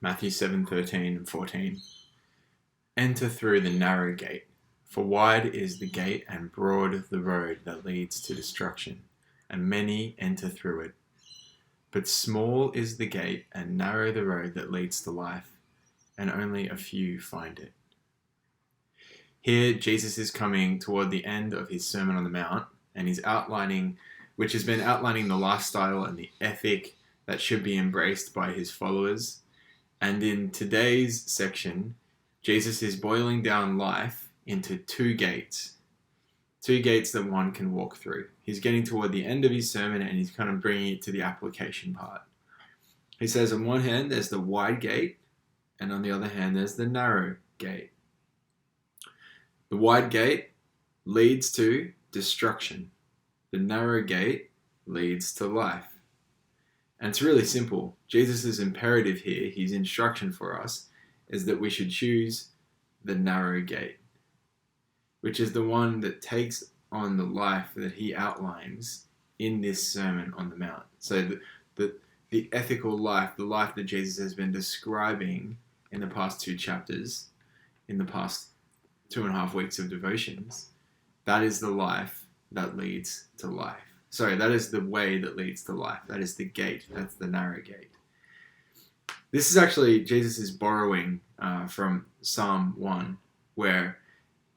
Matthew 7:13 and 14. Enter through the narrow gate, for wide is the gate and broad the road that leads to destruction, and many enter through it. But small is the gate and narrow the road that leads to life, and only a few find it. Here, Jesus is coming toward the end of his Sermon on the Mount, and he's outlining, which has been outlining the lifestyle and the ethic that should be embraced by his followers. And in today's section, Jesus is boiling down life into two gates that one can walk through. He's getting toward the end of his sermon and he's kind of bringing it to the application part. He says on one hand, there's the wide gate, and on the other hand, there's the narrow gate. The wide gate leads to destruction. The narrow gate leads to life. And it's really simple. Jesus' imperative here, his instruction for us, is that we should choose the narrow gate, which is the one that takes on the life that he outlines in this Sermon on the Mount. So the ethical life, the life that Jesus has been describing in the past two chapters, in the past 2.5 weeks of devotions, that is the life that leads to life. Sorry, that is the way that leads to life. That is the gate. That's the narrow gate. This is actually, Jesus is borrowing from Psalm 1, where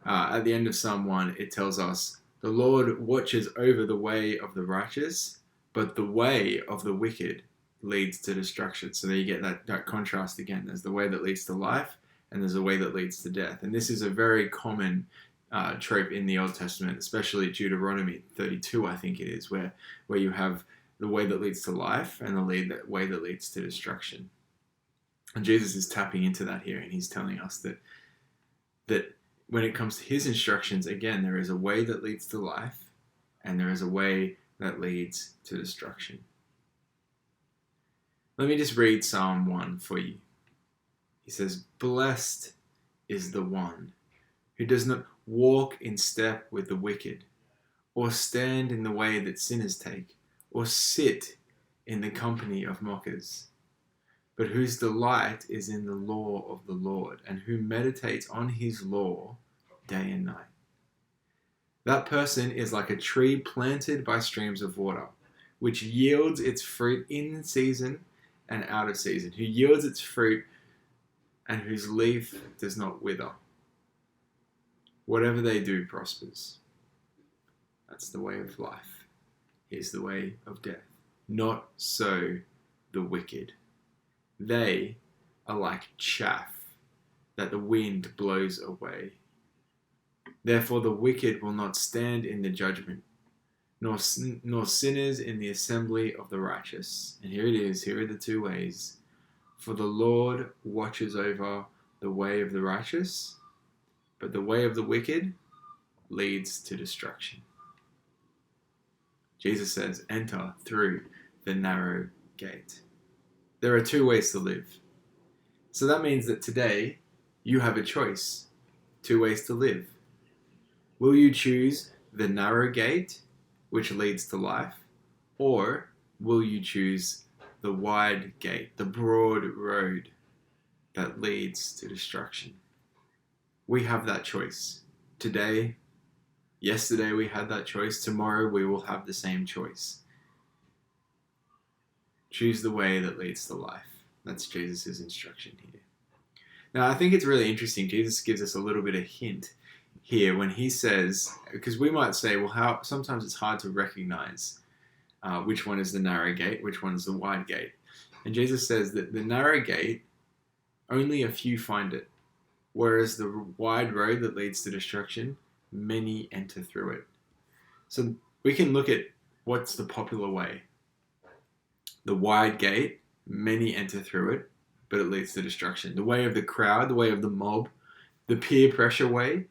at the end of Psalm 1, it tells us, the Lord watches over the way of the righteous, but the way of the wicked leads to destruction. So there you get that contrast again. There's the way that leads to life, and there's a way that leads to death. And this is a very common trope in the Old Testament, especially Deuteronomy 32, I think it is, where you have the way that leads to life and the way that leads to destruction. And Jesus is tapping into that here, and he's telling us that when it comes to his instructions, again, there is a way that leads to life, and there is a way that leads to destruction. Let me just read Psalm 1 for you. He says, "Blessed is the one who does not walk in step with the wicked, or stand in the way that sinners take, or sit in the company of mockers, but whose delight is in the law of the Lord, and who meditates on his law day and night. That person is like a tree planted by streams of water, which yields its fruit in season and out of season, who yields its fruit and whose leaf does not wither. Whatever they do prospers." That's the way of life. Here's the way of death. "Not so the wicked. They are like chaff that the wind blows away. Therefore the wicked will not stand in the judgment, nor sinners in the assembly of the righteous." And here it is. Here are the two ways. "For the Lord watches over the way of the righteous, but the way of the wicked leads to destruction." Jesus says, enter through the narrow gate. There are two ways to live. So that means that today you have a choice. Two ways to live. Will you choose the narrow gate, which leads to life, or will you choose the wide gate, the broad road that leads to destruction? We have that choice. Today, yesterday we had that choice. Tomorrow we will have the same choice. Choose the way that leads to life. That's Jesus' instruction here. Now, I think it's really interesting. Jesus gives us a little bit of hint here when he says, because we might say, well, sometimes it's hard to recognize which one is the narrow gate, which one is the wide gate. And Jesus says that the narrow gate, only a few find it, whereas the wide road that leads to destruction, many enter through it. So we can look at what's the popular way. The wide gate, many enter through it, but it leads to destruction. The way of the crowd, the way of the mob, the peer pressure way,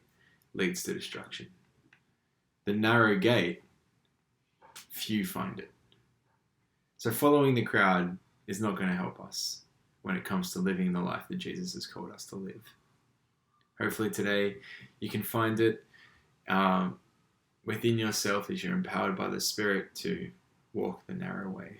leads to destruction. The narrow gate, few find it. So following the crowd is not going to help us when it comes to living the life that Jesus has called us to live. Hopefully today you can find it within yourself as you're empowered by the Spirit to walk the narrow way.